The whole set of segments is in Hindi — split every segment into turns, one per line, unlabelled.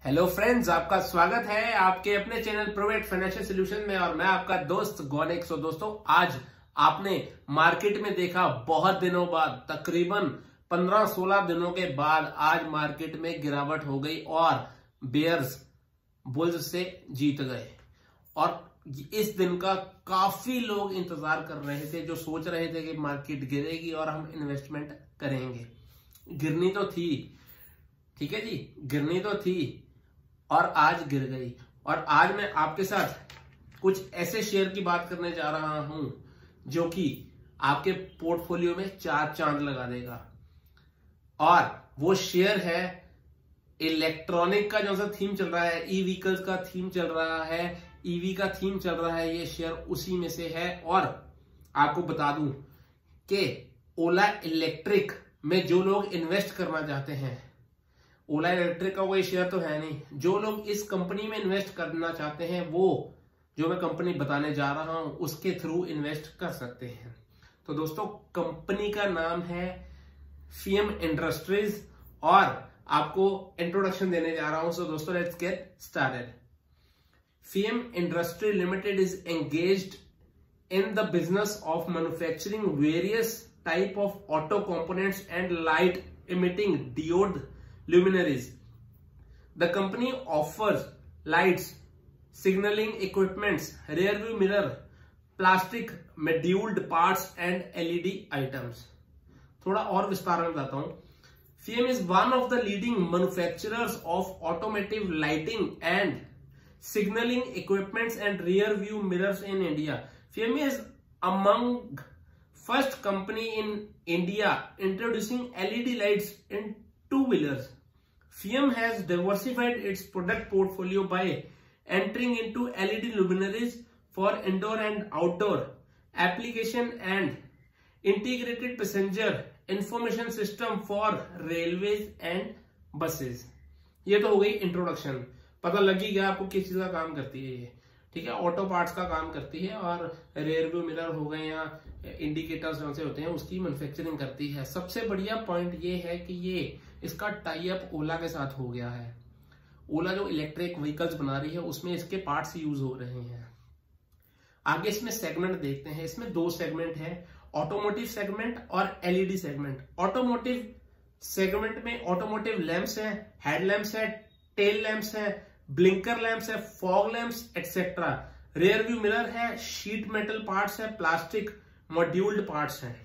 हेलो फ्रेंड्स, आपका स्वागत है आपके अपने चैनल प्रोवेट फाइनेंशियल सॉल्यूशन में और मैं आपका दोस्त गौनिक। सो दोस्तों, आज आपने मार्केट में देखा बहुत दिनों बाद, तकरीबन 15-16 दिनों के बाद आज मार्केट में गिरावट हो गई और बेयर्स बुल्स से जीत गए। और इस दिन का काफी लोग इंतजार कर रहे थे, जो सोच रहे थे कि मार्केट गिरेगी और हम इन्वेस्टमेंट करेंगे। गिरनी तो थी, ठीक है जी, गिरनी तो थी और आज गिर गई। और आज मैं आपके साथ कुछ ऐसे शेयर की बात करने जा रहा हूं जो कि आपके पोर्टफोलियो में 4 चांद लगा देगा। और वो शेयर है इलेक्ट्रॉनिक का, जो सा थीम चल रहा है, ई व्हीकल्स का थीम चल रहा है, ईवी का थीम चल रहा है, ये शेयर उसी में से है। और आपको बता दूं कि ओला इलेक्ट्रिक में जो लोग इन्वेस्ट करना चाहते हैं, ओला इलेक्ट्रिक का कोई शेयर तो है नहीं, जो लोग इस कंपनी में इन्वेस्ट करना चाहते हैं वो जो मैं कंपनी बताने जा रहा हूं उसके थ्रू इन्वेस्ट कर सकते हैं। तो दोस्तों, कंपनी का नाम है फीएम इंडस्ट्रीज और आपको इंट्रोडक्शन देने जा रहा हूं। सो दोस्तों, let's get started. FM industry limited is engaged in the business of manufacturing various type of auto components and light emitting diode luminaries. The company offers lights, signaling equipments, rear view mirror, plastic moduled parts and LED items. थोड़ा और विस्तार में बताता हूं। FIAM is one of the leading manufacturers of automotive lighting and signaling equipments and rear view mirrors in India. FIAM is among first company in India introducing LED lights in two-wheelers. FIAM has diversified its product portfolio by entering into LED luminaries for indoor and outdoor application and integrated passenger information system for railways and buses. ये तो हो गई इंट्रोडक्शन। पता लग ही गया आपको किस चीज का काम करती है ये, ठीक है। ऑटो पार्ट्स का काम करती है और रेयर व्यू मिरर हो गए या इंडिकेटर्स से होते हैं उसकी मैन्युफैक्चरिंग करती है। सबसे बढ़िया पॉइंट ये है कि ये इसका टाई अप ओला के साथ हो गया है। ओला जो इलेक्ट्रिक व्हीकल्स बना रही है उसमें इसके पार्ट्स यूज हो रहे हैं। आगे इसमें सेगमेंट देखते हैं। इसमें 2 सेगमेंट है, ऑटोमोटिव सेगमेंट और एलईडी सेगमेंट। ऑटोमोटिव सेगमेंट में ऑटोमोटिव लैंप्स है, हेड लैंप्स है, टेल लैंप्स है, ब्लिंकर लैंप्स है, fog lamps etcetera. Rear view mirror है, शीट मेटल पार्ट्स है, प्लास्टिक मॉड्यूल्ड पार्ट्स है।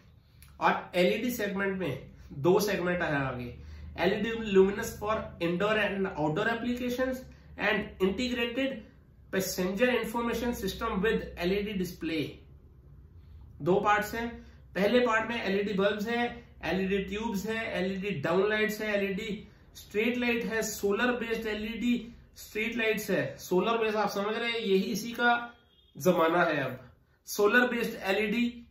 और एलईडी सेगमेंट में 2 सेगमेंट है आगे, LED luminous for indoor and outdoor applications and integrated passenger information system with LED display. 2 parts हैं। पहले पार्ट में एलईडी बल्ब्स है, एलईडी ट्यूब्स है, एलईडी डाउन लाइट्स है, एलईडी स्ट्रीट लाइट है, solar based LED street lights है। सोलर बेस्ड आप समझ रहे हैं, यही इसी का जमाना है अब। सोलर बेस्ड एलईडी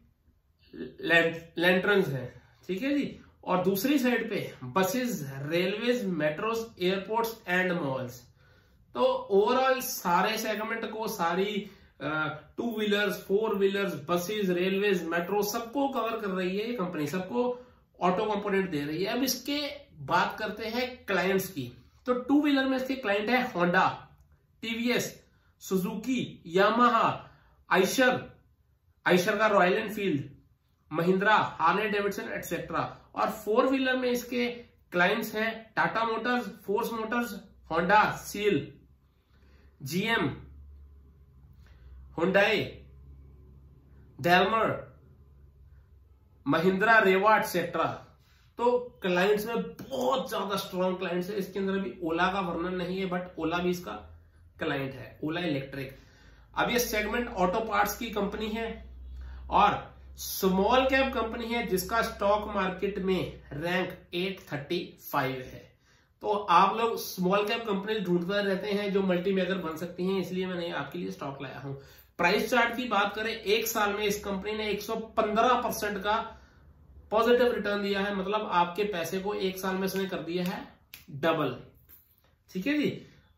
लैंटर्न्स है, ठीक है जी। और दूसरी साइड पे buses, railways, metros, airports and malls. तो ओवरऑल सारे सेगमेंट को, सारी 2 wheelers, 4 wheelers, buses, railways, metro सबको कवर कर रही है ये कंपनी, सबको ऑटो कंपोनेंट दे रही है। अब इसके बात करते हैं क्लाइंट्स की। तो 2 व्हीलर में इसके क्लाइंट है Honda, TVS, Suzuki, Yamaha, Eicher का Royal Enfield, Mahindra, Harley Davidson etcetera. और 4 व्हीलर में इसके क्लाइंट्स हैं टाटा मोटर्स, फोर्स मोटर्स, होंडा, सील, GM, Hyundai, Daimler, Mahindra, Reva etcetera. तो क्लाइंट्स में बहुत ज्यादा स्ट्रॉन्ग क्लाइंट्स है। इसके अंदर भी ओला का वर्णन नहीं है, बट ओला भी इसका क्लाइंट है, ओला इलेक्ट्रिक। अब ये सेगमेंट ऑटो पार्ट्स की कंपनी है और स्मॉल कैप कंपनी है जिसका स्टॉक मार्केट में रैंक 835 है। तो आप लोग स्मॉल कैप कंपनी ढूंढते रहते हैं जो मल्टी मेजर बन सकती हैं, इसलिए मैंने आपके लिए स्टॉक लाया हूं। प्राइस चार्ट की बात करें, 1 साल में इस कंपनी ने 115% का पॉजिटिव रिटर्न दिया है। मतलब आपके पैसे को 1 साल में इसने कर दिया है डबल, ठीक है जी।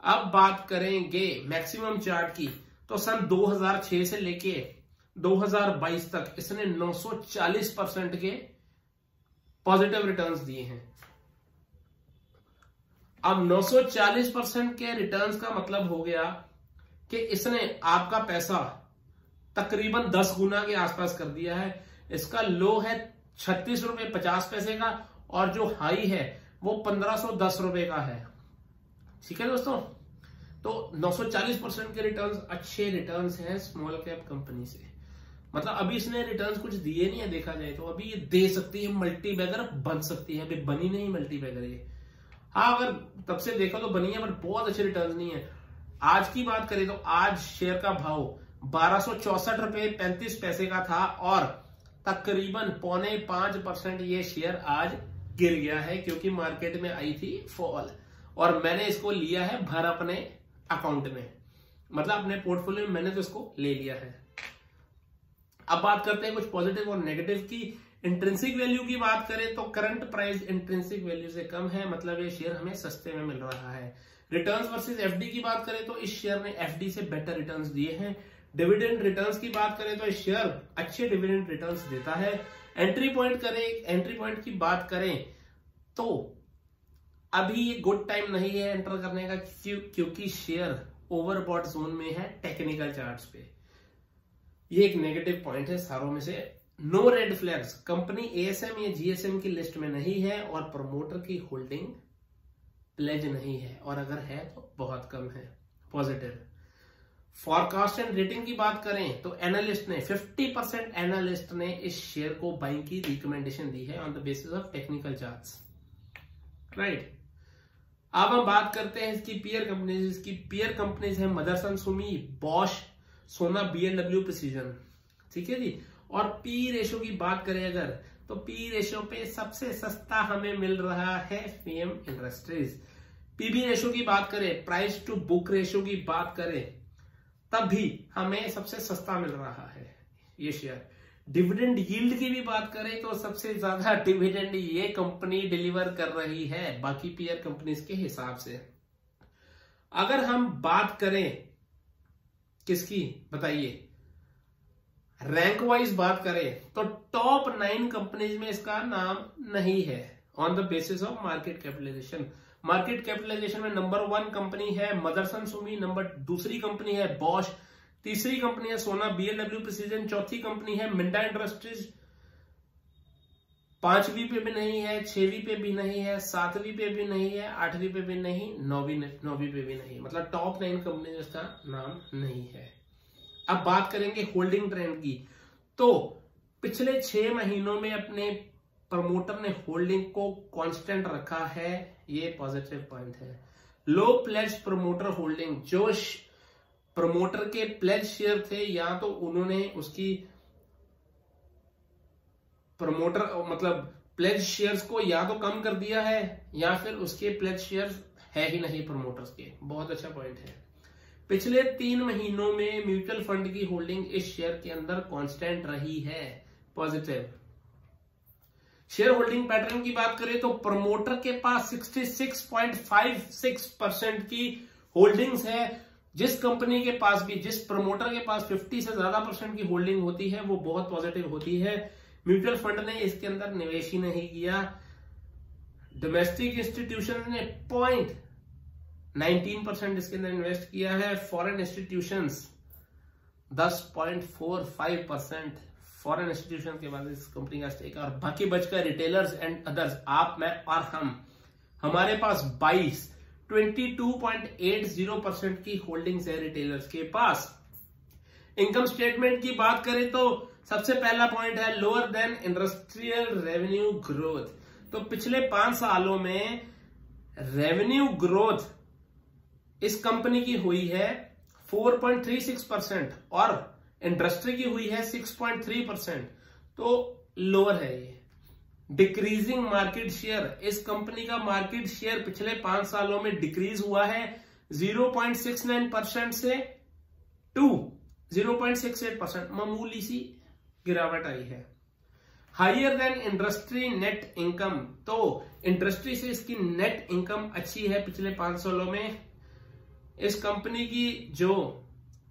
अब बात करेंगे मैक्सिमम चार्ट की, तो सन 2006 से लेके 2022 तक इसने 940% के पॉजिटिव रिटर्न्स दिए हैं। अब 940% के रिटर्न्स का मतलब हो गया कि इसने आपका पैसा तकरीबन 10 गुना के आसपास कर दिया है। इसका लो है 36 रुपए 50 पैसे का और जो हाई है वो 1510 रुपए का है। ठीक है दोस्तों, तो 940% के रिटर्न्स अच्छे रिटर्न्स हैं स्मॉल कैप कंपनी से। मतलब अभी इसने रिटर्न्स कुछ दिए नहीं है, देखा जाए तो अभी ये दे सकती है, मल्टी बैगर बन सकती है, अभी बनी नहीं मल्टी बैगर ये। हाँ, अगर तब से देखा तो बनी है, बट बहुत अच्छे रिटर्न्स नहीं है। आज की बात करें तो आज शेयर का भाव 1264 रुपए 35 पैसे का था और तकरीबन 0.5% ये शेयर आज गिर गया है, क्योंकि मार्केट में आई थी फॉल और मैंने इसको लिया है भर अपने अकाउंट में, मतलब अपने पोर्टफोलियो में मैंने तो इसको ले लिया है। अब बात करते हैं कुछ पॉजिटिव और नेगेटिव की। इंट्रिंसिक वैल्यू की बात करें तो करंट प्राइस इंट्रिंसिक वैल्यू से कम है, मतलब ये शेयर हमें सस्ते में मिल रहा है। रिटर्न्स वर्सेस एफडी की बात करें तो इस शेयर ने एफडी से बेटर रिटर्न्स दिए हैं। डिविडेंड रिटर्न्स की बात करें तो इस शेयर अच्छे डिविडेंड रिटर्न्स देता है। एंट्री पॉइंट की बात करें तो अभी ये गुड टाइम नहीं है एंटर करने का, क्योंकि शेयर ओवरबॉट जोन में है टेक्निकल चार्ट्स पे। ये एक नेगेटिव पॉइंट है सारों में से। No red flags, company ASM या जीएसएम की लिस्ट में नहीं है और प्रमोटर की होल्डिंग प्लेज नहीं है, और अगर है तो बहुत कम है। पॉजिटिव फॉरकास्ट एंड रेटिंग की बात करें तो एनालिस्ट ने 50% एनालिस्ट ने इस शेयर को बाइंग की रिकमेंडेशन दी है on the basis of technical charts, right. अब हम बात करते हैं इसकी पीयर कंपनीज। इसकी पीयर कंपनीज है मदरसन सुमी, बॉश, सोना, बीएलडब्ल्यू, प्रिसीजन। ठीक है जी। और पी रेशो की बात करें अगर तो पी रेशो पे सबसे सस्ता हमें मिल रहा है पीएम इंडस्ट्रीज। पीबी रेशो की बात करें, प्राइस टू बुक रेशो की बात करें, तब भी हमें सबसे सस्ता मिल रहा है ये शेयर। डिविडेंड यील्ड की भी बात करें तो सबसे ज्यादा डिविडेंड ये कंपनी डिलीवर कर रही है बाकी पीयर कंपनीज के हिसाब से। अगर हम बात करें किसकी बताइए, रैंक वाइज बात करें तो टॉप 9 कंपनीज में इसका नाम नहीं है on the basis of market capitalisation. Market capitalisation में नंबर 1 कंपनी है मदरसन सुमी, दूसरी कंपनी है बॉश, तीसरी कंपनी है सोना, बीएलडब्ल्यू, प्रिसीजन, चौथी कंपनी है मिंडा इंडस्ट्रीज, 5वीं पे भी नहीं है, 6वीं पे भी नहीं है, 7वीं पे भी नहीं है, 8वीं पे भी नहीं, 9वीं पे भी नहीं, मतलब टॉप 9 कंपनी इसका नाम नहीं है। अब बात करेंगे होल्डिंग ट्रेंड की, तो पिछले 6 महीनों में अपने प्रमोटर ने होल्डिंग को कांस्टेंट रखा है, ये पॉजिटिव पॉइंट है। लो प्लेज प्रमोटर होल्डिंग, जो प्रमोटर के प्लेज शेयर थे या तो उन्होंने उसकी प्रमोटर मतलब प्लेज शेयर्स को या तो कम कर दिया है या फिर उसके प्लेज शेयर्स है ही नहीं प्रमोटर्स के। बहुत अच्छा पॉइंट है। पिछले 3 महीनों में म्यूचुअल फंड की होल्डिंग इस शेयर के अंदर कांस्टेंट रही है, पॉजिटिव। शेयर होल्डिंग पैटर्न की बात करें तो प्रमोटर के पास 66.56% की होल्डिंग्स है। जिस कंपनी के पास भी, जिस प्रमोटर के पास 50 से ज्यादा % की होल्डिंग होती है वो बहुत पॉजिटिव होती है। म्यूचुअल फंड ने इसके अंदर निवेश ही नहीं किया। डोमेस्टिक इंस्टीट्यूशन ने 0.19% इसके अंदर इन्वेस्ट किया है। फॉरेन इंस्टीट्यूशंस 10.45% फॉरेन इंस्टीट्यूशन के बाद इस कंपनी का स्टेक है, और बाकी बचकर रिटेलर्स एंड अदर्स, आप, मैं और हम, हमारे पास 22.80% की होल्डिंग्स है रिटेलर्स के पास। इनकम स्टेटमेंट की बात करें तो सबसे पहला पॉइंट है lower than industrial revenue growth. तो पिछले 5 सालों में रेवेन्यू ग्रोथ इस कंपनी की हुई है 4.36% और इंडस्ट्री की हुई है 6.3%, तो लोअर है ये। डिक्रीजिंग मार्केट शेयर, इस कंपनी का मार्केट शेयर पिछले 5 सालों में डिक्रीज हुआ है 0.69% से टू 0.68%, मामूली सी गिरावट आई है। Higher than industry net income, तो इंडस्ट्री से इसकी नेट इनकम अच्छी है पिछले 5 सालों में। इस कंपनी की जो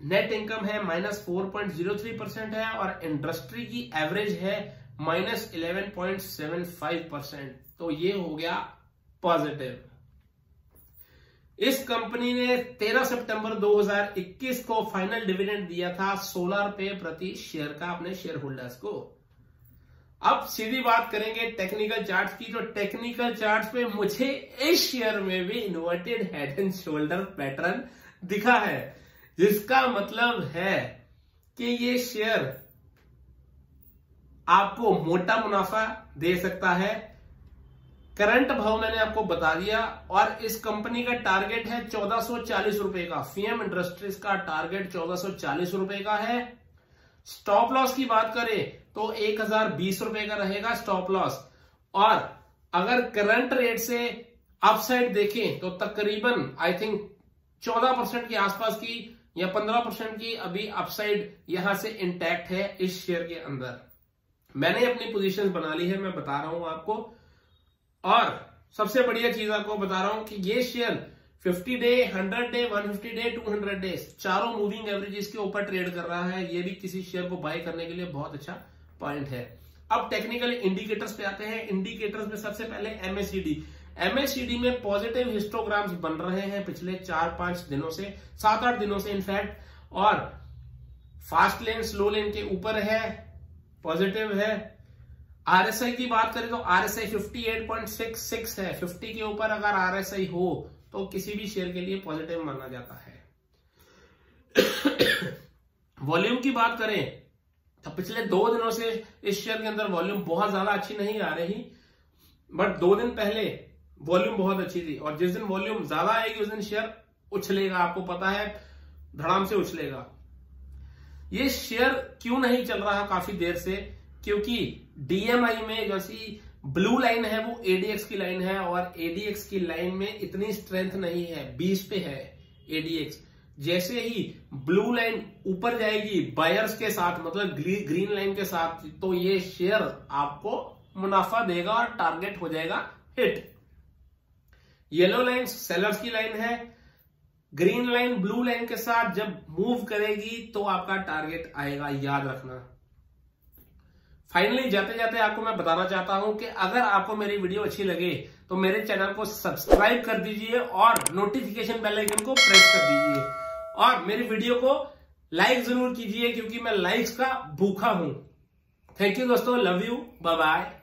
नेट इनकम है -4.03% है और इंडस्ट्री की एवरेज है -11.75%, तो ये हो गया पॉजिटिव। इस कंपनी ने 13 सितंबर 2021 को फाइनल डिविडेंड दिया था 16 रुपए प्रति शेयर का अपने शेयर होल्डर्स को। अब सीधी बात करेंगे टेक्निकल चार्ट्स की। तो टेक्निकल चार्ट्स पे मुझे इस शेयर में भी inverted head and shoulder pattern दिखा है, जिसका मतलब है कि ये शेयर आपको मोटा मुनाफा दे सकता है। करंट भाव मैंने आपको बता दिया और इस कंपनी का टारगेट है 1440 रुपए का। फीएम इंडस्ट्रीज का टारगेट 1440 रुपए का है। स्टॉप लॉस की बात करें तो 1020 रुपए का रहेगा स्टॉप लॉस। और अगर करंट रेट से अपसाइड देखें तो तकरीबन आई थिंक 14% के आसपास की या 15% की अभी अपसाइड यहां से इंटैक्ट है इस शेयर के अंदर। मैंने अपनी पोजीशंस बना ली है, मैं बता रहा हूं आपको। और सबसे बढ़िया चीज आपको बता रहा हूं कि ये share 50 day, 100 day, 150 day, 200 day चारों मूविंग एवरेजेस के ऊपर ट्रेड कर रहा है। ये भी किसी शेयर को बाय करने के लिए बहुत अच्छा पॉइंट है। अब टेक्निकल इंडिकेटर्स पे आते हैं। इंडिकेटर्स में सबसे पहले एमएससीडी। एमएससीडी में पॉजिटिव हिस्टोग्राम्स बन रहे हैं पिछले 4-5 दिनों से, 7-8 दिनों से इनफैक्ट। और फास्ट लेन स्लो लेन के ऊपर है, पॉजिटिव है। आरएसआई की बात करें तो आरएसआई 58.66 है। 50 के ऊपर अगर आरएसआई हो तो किसी भी शेयर के लिए पॉजिटिव माना जाता है। वॉल्यूम की बात करें तो पिछले 2 दिनों से इस शेयर के अंदर वॉल्यूम बहुत ज्यादा अच्छी नहीं आ रही, बट 2 दिन पहले वॉल्यूम बहुत अच्छी थी। और जिस दिन वॉल्यूम ज्यादा आएगी उस दिन शेयर उछलेगा, आपको पता है, धड़ाम से उछलेगा। ये शेयर क्यों नहीं चल रहा काफी देर से? क्योंकि डीएमआई में जैसी ब्लू लाइन है वो एडीएक्स की लाइन है और एडीएक्स की लाइन में इतनी स्ट्रेंथ नहीं है, 20 पे है एडीएक्स। जैसे ही ब्लू लाइन ऊपर जाएगी बायर्स के साथ, मतलब ग्रीन लाइन के साथ, तो ये शेयर आपको मुनाफा देगा और टारगेट हो जाएगा हिट। येलो लाइन सेलर्स की लाइन है, ग्रीन लाइन ब्लू लाइन के साथ जब मूव करेगी तो आपका टारगेट आएगा, याद रखना। फाइनली जाते जाते आपको मैं बताना चाहता हूं कि अगर आपको मेरी वीडियो अच्छी लगे तो मेरे चैनल को सब्सक्राइब कर दीजिए और नोटिफिकेशन बेल आइकन को प्रेस कर दीजिए और मेरी वीडियो को लाइक जरूर कीजिए क्योंकि मैं लाइक्स का भूखा हूं। थैंक यू दोस्तों, लव यू, बाय बाय।